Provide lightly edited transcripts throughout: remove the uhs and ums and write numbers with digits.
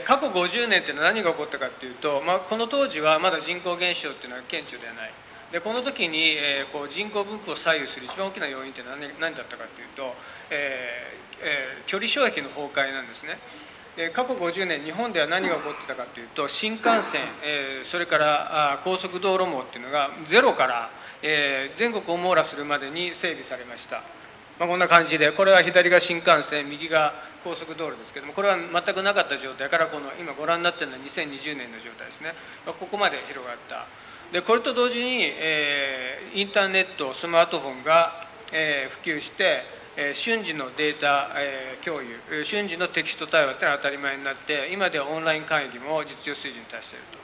過去50年っていうのは何が起こったかっていうと、この当時はまだ人口減少っていうのは顕著ではない。でこの時に、こう人口分布を左右する一番大きな要因っていうのは何だったかっていうと、距離障壁の崩壊なんですね。で過去50年日本では何が起こってたかというと、新幹線、それから高速道路網っていうのがゼロから、全国を網羅するまでに整備されました。こんな感じで、これは左が新幹線、右が高速道路ですけども、これは全くなかった状態から、この今ご覧になっているのは2020年の状態ですね。ここまで広がった。でこれと同時に、インターネット、スマートフォンが、普及して、瞬時のデータ、共有、瞬時のテキスト対話というのは当たり前になって、今ではオンライン会議も実用水準に達していると。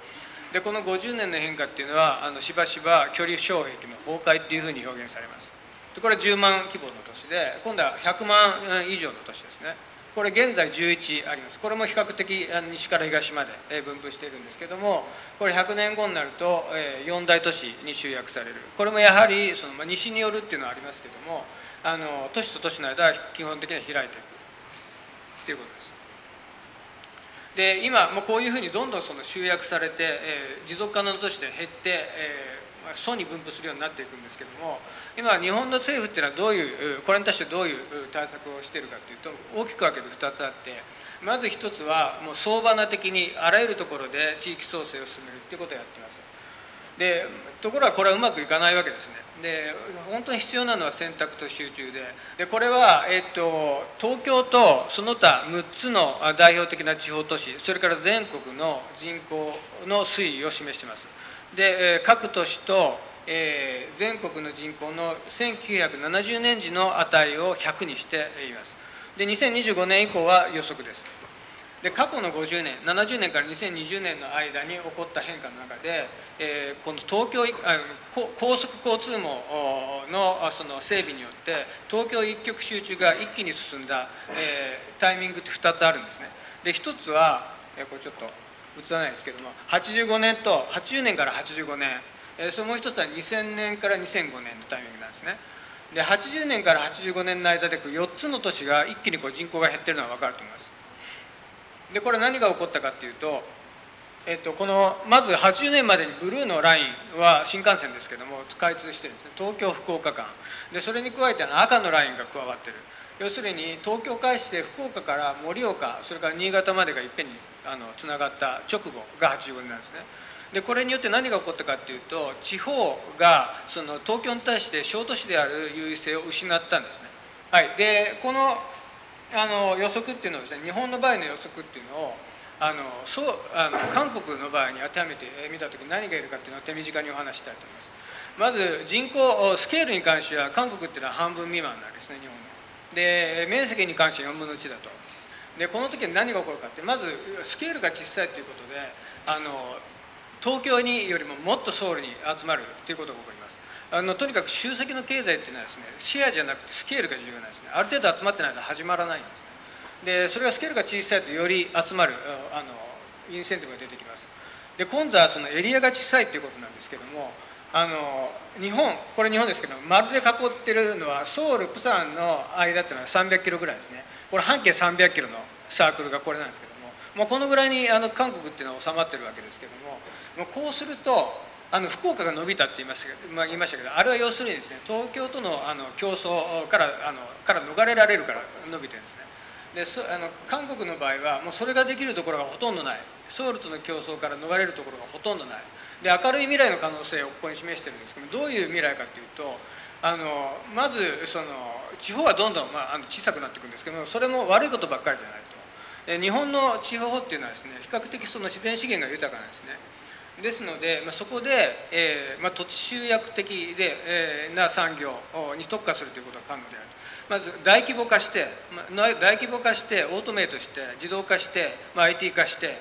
でこの50年の変化っていうのは、しばしば距離障壁の崩壊っていうふうに表現されます。でこれは10万規模の都市で、今度は100万以上の都市ですね。これ現在11あります。これも比較的西から東まで分布しているんですけども、これ100年後になると4大都市に集約される。これもやはりその、西によるっていうのはありますけども、都市と都市の間は基本的には開いていくということです。で今もうこういうふうにどんどんその集約されて、持続可能な都市で減って、層に分布するようになっていくんですけども、今日本の政府っていうのはどういうこれに対してどういう対策をしているかというと、大きく分けて2つあって、まず1つはもう相場な的にあらゆるところで地域創生を進めるっていうことをやっています。でところがこれはうまくいかないわけですね。で本当に必要なのは選択と集中で、これは、東京とその他6つの代表的な地方都市、それから全国の人口の推移を示しています。で各都市と、全国の人口の1970年時の値を100にしています。で2025年以降は予測です。で過去の50年、70年から2020年の間に起こった変化の中で、この東京高速交通網のその整備によって東京一極集中が一気に進んだ、タイミングって2つあるんですね。で1つは、これちょっと映らないですけども、85年と80年から85年、そのもう一つは2000年から2005年のタイミングなんですね。で80年から85年の間で4つの都市が一気に人口が減っているのは分かると思います。でこれ何が起こったかっていうと、このまず80年までにブルーのラインは新幹線ですけども開通してですね、東京福岡間で、それに加えて赤のラインが加わっている。要するに東京開始で福岡から盛岡、それから新潟までがいっぺんにつながった直後が85年なんですね。でこれによって何が起こったかっていうと、地方がその東京に対して小都市である優位性を失ったんですね。はい、でこの予測っていうのはですね、日本の場合の予測っていうのを韓国の場合に当てはめてみたときに何がいるかっていうのを手短にお話したいと思います。まず人口スケールに関しては韓国っていうのは半分未満なわけですね、日本の。で面積に関しては4分の1だと。でこの時に何が起こるかって、まずスケールが小さいということで東京によりももっとソウルに集まるということが起こります。とにかく集積の経済っていうのはですね、シェアじゃなくてスケールが重要なんですね。ある程度集まってないと始まらないんですね。でそれがスケールが小さいとより集まるインセンティブが出てきます。で今度はそのエリアが小さいということなんですけども、これ日本ですけど丸で囲ってるのはソウルプサンの間っていうのは300キロぐらいですね。これ半径300キロのサークルがこれなんですけども、もうこのぐらいに韓国っていうのは収まってるわけですけども、もうこうすると福岡が伸びたって言いましたけど、あれは要するにですね、東京との競争から逃れられるから伸びてるんですね。で韓国の場合はもうそれができるところがほとんどない。ソウルとの競争から逃れるところがほとんどない。で明るい未来の可能性をここに示してるんですけど、どういう未来かというと、まずその地方はどんどん、小さくなっていくんですけども、それも悪いことばっかりじゃないと。日本の地方っていうのはですね、比較的その自然資源が豊かなんですね。ですので、そこで、土地集約的で、な産業に特化するということが可能である。まず大規模化して、オートメイトして自動化して、IT 化して、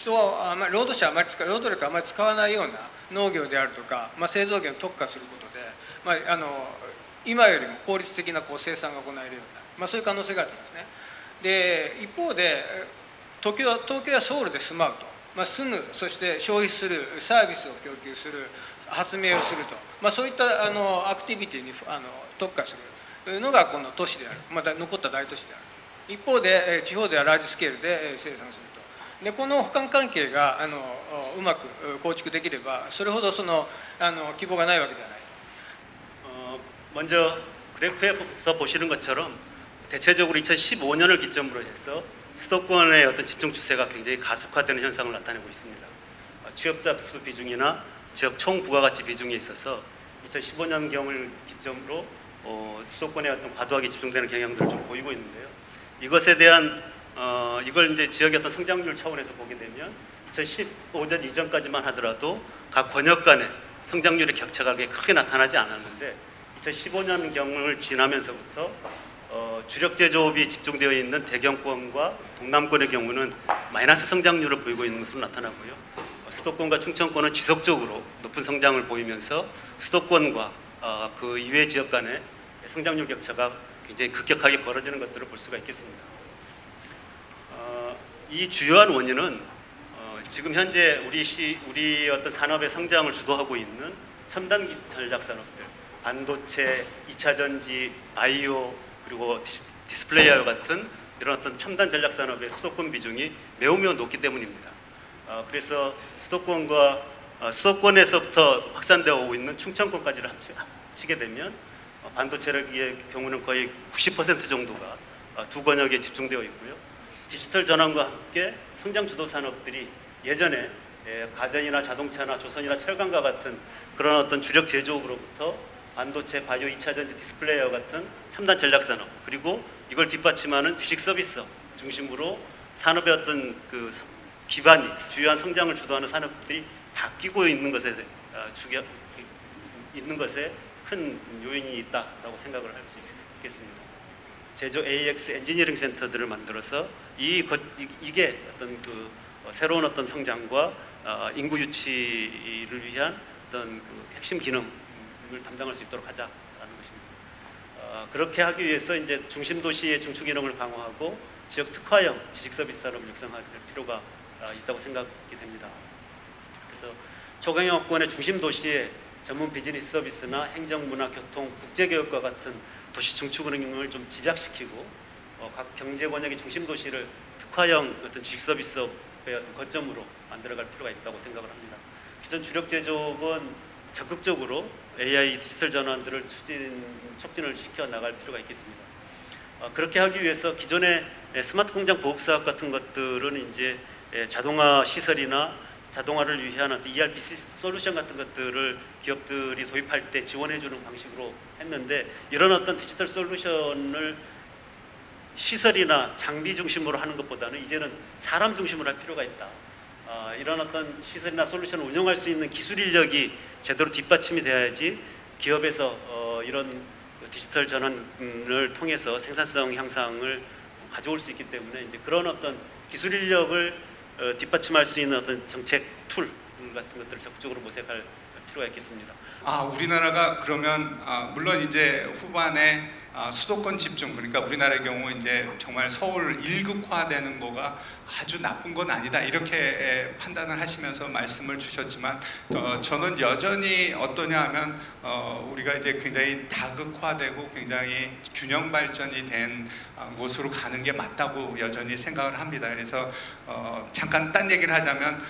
労働力をあまり使わないような農業であるとか、製造業に特化することで、今よりも効率的な生産が行えるような、そういう可能性があるんですね。で一方で東京やソウルで住まうと。住む、そして消費する、サービスを供給する、発明をすると、そういったアクティビティに特化するのがこの都市である、また残った大都市である一方で地方ではラージスケールで生産すると。でこの補完関係がうまく構築できればそれほどその希望がないわけではない。 먼저 그래프에서 보시는 것처럼 대체적으로 2015년을 기점으로 해서 수도권의 어떤 집중 추세가 굉장히 가속화되는 현상을 나타내고 있습니다. 취업자 수 비중이나 지역 총 부가가치 비중에 있어서 2015년경을 기점으로 수도권의 어떤 과도하게 집중되는 경향들을 좀 보이고 있는데요. 이것에 대한 이걸 이제 지역의 어떤 성장률 차원에서 보게 되면 2015년 이전까지만 하더라도 각 권역 간의 성장률의 격차가 크게 나타나지 않았는데 2015년경을 지나면서부터 주력 제조업이 집중되어 있는 대경권과 동남권의 경우는 마이너스 성장률을 보이고 있는 것으로 나타나고요. 수도권과 충청권은 지속적으로 높은 성장을 보이면서 수도권과 그 이외 지역 간의 성장률 격차가 굉장히 급격하게 벌어지는 것들을 볼 수가 있겠습니다. 이 주요한 원인은 지금 현재 우리 어떤 산업의 성장을 주도하고 있는 첨단 전략 산업들, 반도체, 2차 전지, 바이오 그리고 디스플레이와 같은 이런 어떤 첨단 전략 산업의 수도권 비중이 매우 높기 때문입니다. 그래서 수도권에서부터 확산되어 오고 있는 충청권까지를 합치게 되면 반도체의 경우는 거의 90% 정도가 두 권역에 집중되어 있고요. 디지털 전환과 함께 성장 주도 산업들이 예전에 가전이나 자동차나 조선이나 철강과 같은 그런 어떤 주력 제조업으로부터 반도체, 바이오, 2차 전지, 디스플레이와 같은 첨단 전략 산업 그리고 이걸 뒷받침하는 지식 서비스 중심으로 산업의 어떤 그 기반이 주요한 성장을 주도하는 산업들이 바뀌고 있는 것에 큰 요인이 있다라고 생각을 할 수 있겠습니다. 제조 AX 엔지니어링 센터들을 만들어서 이게 어떤 그 새로운 어떤 성장과 인구 유치를 위한 어떤 그 핵심 기능을 담당할 수 있도록 하자라는 것입니다. 그렇게 하기 위해서 이제 중심 도시의 중추 기능을 강화하고 지역 특화형 지식 서비스 산업을 육성할 필요가 있다고 생각이 됩니다. 그래서 초경영권의 중심 도시의 전문 비즈니스 서비스나 행정, 문화, 교통, 국제교역과 같은 도시 중추 기능을 좀 집약시키고 각 경제 권역의 중심 도시를 특화형 어떤 지식 서비스의 어떤 거점으로 만들어갈 필요가 있다고 생각을 합니다. 기존 주력 제조업은 적극적으로 AI 디지털 전환들을 촉진을 시켜 나갈 필요가 있겠습니다. 그렇게 하기 위해서 기존의 스마트 공장 보급 사업 같은 것들은 이제 자동화 시설이나 자동화를 위한 어떤 ERP 솔루션 같은 것들을 기업들이 도입할 때 지원해주는 방식으로 했는데 이런 어떤 디지털 솔루션을 시설이나 장비 중심으로 하는 것보다는 이제는 사람 중심으로 할 필요가 있다. 이런 어떤 시설이나 솔루션을 운영할 수 있는 기술 인력이 제대로 뒷받침이 돼야지 기업에서 이런 디지털 전환을 통해서 생산성 향상을 가져올 수 있기 때문에 이제 그런 어떤 기술 인력을 뒷받침할 수 있는 어떤 정책 툴 같은 것들을 적극적으로 모색할 필요가 있겠습니다. 우리나라가 그러면 물론 이제 후반에 수도권 집중, 그러니까 우리나라의 경우 이제 정말 서울 일극화되는 거가 아주 나쁜 건 아니다 이렇게 판단을 하시면서 말씀을 주셨지만 저는 여전히 어떠냐 하면 우리가 이제 굉장히 다극화되고 굉장히 균형 발전이 된 곳으로 가는 게 맞다고 여전히 생각을 합니다. 그래서 잠깐 딴 얘기를 하자면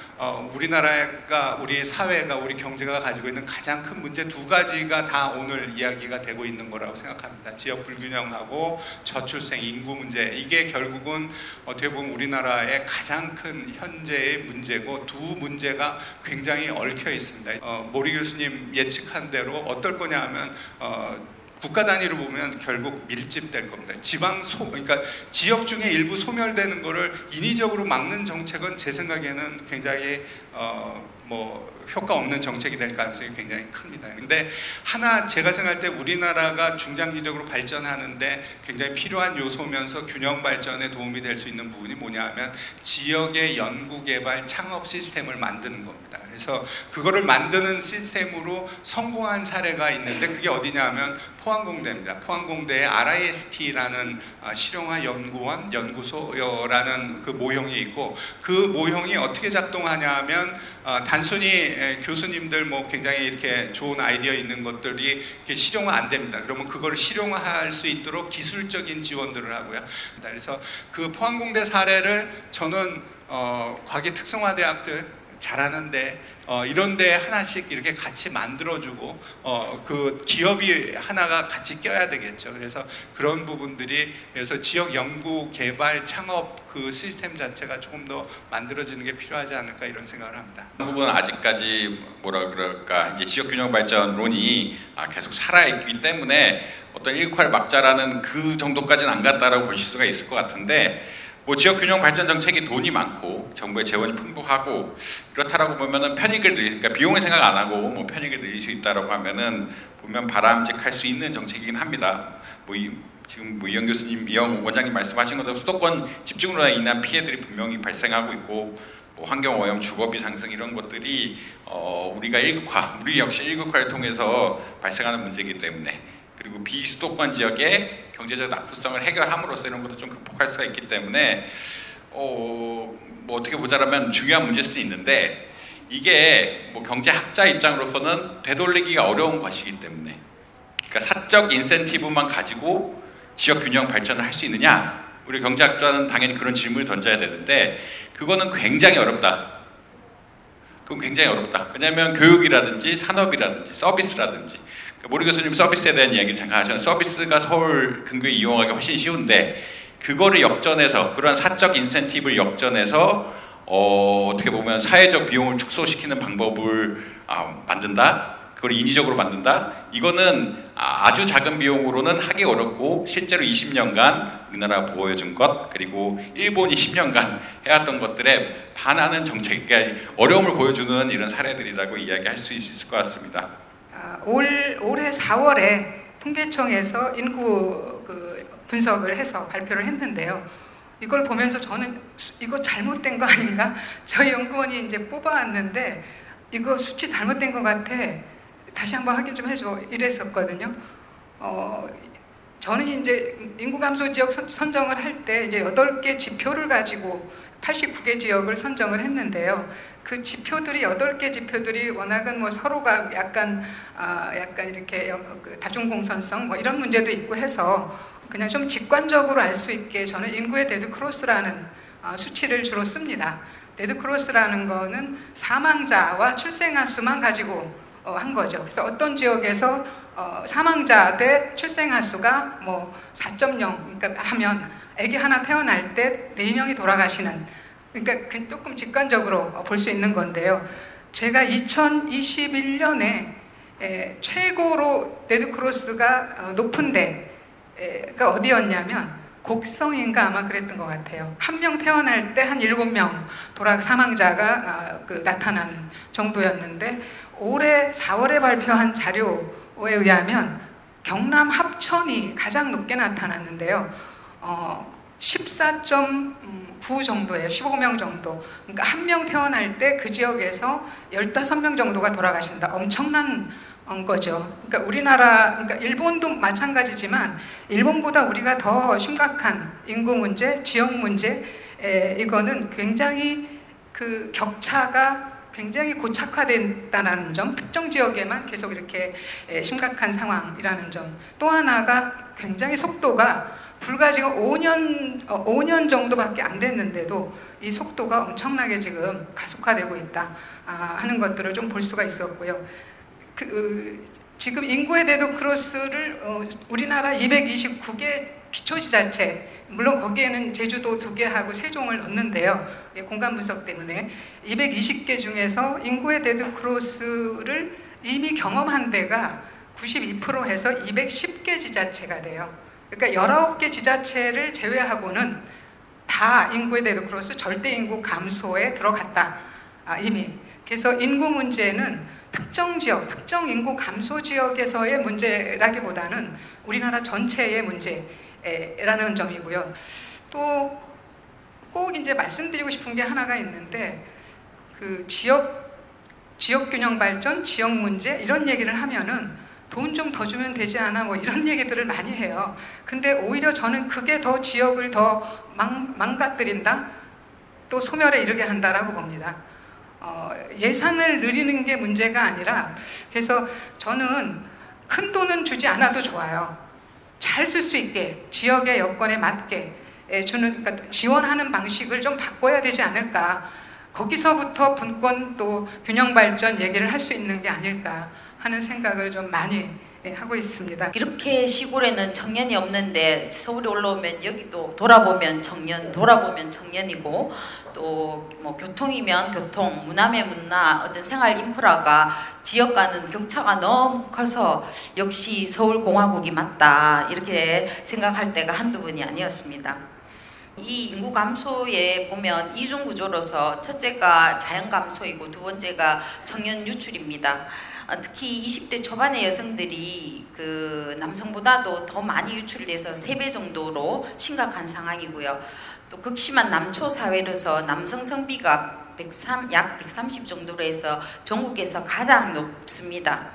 우리나라가 우리 사회가 우리 경제가 가지고 있는 가장 큰 문제 두 가지가 다 오늘 이야기가 되고 있는 거라고 생각합니다. 지역 불균형하고 저출생 인구 문제, 이게 결국은 어떻게 보면 우리나라의 가장 큰 현재의 문제고 두 문제가 굉장히 얽혀 있습니다. 모리 교수님 예측한 대로 어떨 거냐 하면 국가 단위로 보면 결국 밀집될 겁니다. 그러니까 지역 중에 일부 소멸되는 거를 인위적으로 막는 정책은 제 생각에는 굉장히 효과 없는 정책이 될 가능성이 굉장히 큽니다. 근데 하나 제가 생각할 때 우리나라가 중장기적으로 발전하는데 굉장히 필요한 요소면서 균형 발전에 도움이 될 수 있는 부분이 뭐냐 하면 지역의 연구개발 창업 시스템을 만드는 겁니다. 그래서 그거를 만드는 시스템으로 성공한 사례가 있는데 그게 어디냐 하면 포항공대입니다. 포항공대의 RIST라는 실용화 연구원, 연구소라는 그 모형이 있고 그 모형이 어떻게 작동하냐 하면 단순히 교수님들 뭐 굉장히 이렇게 좋은 아이디어 있는 것들이 이렇게 실용화 안 됩니다. 그러면 그거를 실용화할 수 있도록 기술적인 지원들을 하고요. 그래서 그 포항공대 사례를 저는 과기 특성화대학들 잘하는데 이런데 하나씩 이렇게 같이 만들어주고 그 기업이 하나가 같이 껴야 되겠죠. 그래서 그런 부분들이 그래서 지역 연구, 개발, 창업 그 시스템 자체가 조금 더 만들어지는 게 필요하지 않을까 이런 생각을 합니다. 그 부분은 아직까지 뭐라 그럴까 이제 지역 균형 발전론이 계속 살아있기 때문에 어떤 1괄 막자라는 그 정도까지는 안 갔다라고 보실 수가 있을 것 같은데. 뭐 지역균형 발전 정책이 돈이 많고 정부의 재원이 풍부하고 이렇다라고 보면은 편익을 그러니까 비용을 생각 안 하고 뭐 편익을 늘릴 수 있다라고 하면은 보면 바람직할 수 있는 정책이긴 합니다. 지금 이영 교수님, 이영 원장님 말씀하신 것처럼 수도권 집중으로 인한 피해들이 분명히 발생하고 있고 뭐 환경 오염, 주거비 상승 이런 것들이 우리가 우리 역시 1극화를 통해서 발생하는 문제이기 때문에. 그리고 비수도권 지역의 경제적 낙후성을 해결함으로써 이런 것도 좀 극복할 수가 있기 때문에 뭐 어떻게 보자라면 중요한 문제일 수는 있는데 이게 뭐 경제학자 입장으로서는 되돌리기가 어려운 것이기 때문에 그러니까 사적 인센티브만 가지고 지역 균형 발전을 할 수 있느냐? 우리 경제학자는 당연히 그런 질문을 던져야 되는데 그거는 굉장히 어렵다. 그건 굉장히 어렵다. 왜냐하면 교육이라든지 산업이라든지 서비스라든지 모리 교수님 서비스에 대한 이야기를 잠깐 하셨는데 서비스가 서울 근교에 이용하기 훨씬 쉬운데 그거를 역전해서 그러한 사적 인센티브를 역전해서 어떻게 보면 사회적 비용을 축소시키는 방법을 만든다? 그걸 인위적으로 만든다? 이거는 아주 작은 비용으로는 하기 어렵고 실제로 20년간 우리나라가 보여준 것 그리고 일본이 10년간 해왔던 것들에 반하는 정책, 그러니까 어려움을 보여주는 이런 사례들이라고 이야기할 수 있을 것 같습니다. 올해 4월에 통계청에서 인구 분석을 해서 발표를 했는데요. 이걸 보면서 저는 이거 잘못된 거 아닌가? 저희 연구원이 이제 뽑아왔는데 이거 수치 잘못된 것 같아. 다시 한번 확인 좀 해줘. 이랬었거든요. 저는 이제 인구 감소 지역 선정을 할 때 이제 8개 지표를 가지고 89개 지역을 선정을 했는데요. 그 지표들이 8개 지표들이 워낙은 뭐 서로가 약간 이렇게 다중공선성 뭐 이런 문제도 있고 해서 그냥 좀 직관적으로 알 수 있게 저는 인구의 데드크로스라는 수치를 주로 씁니다. 데드크로스라는 거는 사망자와 출생아 수만 가지고 한 거죠. 그래서 어떤 지역에서 사망자 대 출생아 수가 뭐 4.0 그러니까 하면 아기 하나 태어날 때 4명이 돌아가시는 그러니까 조금 직관적으로 볼 수 있는 건데요. 제가 2021년에 최고로 데드크로스가 높은 데가 어디였냐면 곡성인가 아마 그랬던 것 같아요. 한 명 태어날 때 한 7명 사망자가 나타나는 정도였는데 올해 4월에 발표한 자료에 의하면 경남 합천이 가장 높게 나타났는데요. 14.9 정도예요. 15명 정도. 그러니까 한 명 태어날 때 그 지역에서 15명 정도가 돌아가신다. 엄청난 거죠. 그러니까 그러니까 일본도 마찬가지지만 일본보다 우리가 더 심각한 인구 문제, 지역 문제, 이거는 굉장히 그 격차가 굉장히 고착화된다는 점, 특정 지역에만 계속 이렇게 심각한 상황이라는 점. 또 하나가 굉장히 속도가 불과 지금 5년 정도밖에 안 됐는데도 이 속도가 엄청나게 지금 가속화되고 있다 하는 것들을 좀 볼 수가 있었고요. 지금 인구의 데드크로스를 우리나라 229개 기초지자체, 물론 거기에는 제주도 2개하고 세종을 넣는데요. 공간 분석 때문에 220개 중에서 인구의 데드크로스를 이미 경험한 데가 92% 해서 210개 지자체가 돼요. 그러니까 19개 지자체를 제외하고는 다 인구의 데드크로스 절대 인구 감소에 들어갔다. 이미. 그래서 인구 문제는 특정 지역, 특정 인구 감소 지역에서의 문제라기보다는 우리나라 전체의 문제라는 점이고요. 또 꼭 이제 말씀드리고 싶은 게 하나가 있는데 그 지역 지역균형 발전, 지역 문제 이런 얘기를 하면은 돈 좀 더 주면 되지 않아 뭐 이런 얘기들을 많이 해요. 근데 오히려 저는 그게 더 지역을 더 망가뜨린다, 또 소멸에 이르게 한다라고 봅니다. 예산을 늘리는 게 문제가 아니라, 그래서 저는 큰 돈은 주지 않아도 좋아요. 잘 쓸 수 있게 지역의 여건에 맞게 주는, 그러니까 지원하는 방식을 좀 바꿔야 되지 않을까. 거기서부터 분권 또 균형 발전 얘기를 할 수 있는 게 아닐까 하는 생각을 좀 많이 하고 있습니다. 이렇게 시골에는 청년이 없는데 서울에 올라오면 여기도 돌아보면 청년, 돌아보면 청년이고, 또 뭐 교통이면 교통, 문화면 문화, 어떤 생활 인프라가 지역과는 격차가 너무 커서 역시 서울공화국이 맞다 이렇게 생각할 때가 한두 번이 아니었습니다. 이 인구 감소에 보면 이중 구조로서 첫째가 자연 감소이고 두 번째가 청년 유출입니다. 특히 20대 초반의 여성들이 그 남성보다도 더 많이 유출돼서 3배 정도로 심각한 상황이고요. 또 극심한 남초 사회로서 남성 성비가 약 130 정도로 해서 전국에서 가장 높습니다.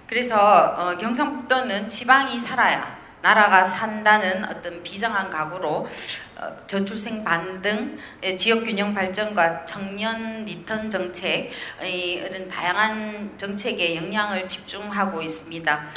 그래서 경상북도는 지방이 살아야 나라가 산다는 어떤 비정한 각오로 저출생 반등, 지역균형 발전과 청년 리턴 정책, 이런 다양한 정책에 영향을 집중하고 있습니다.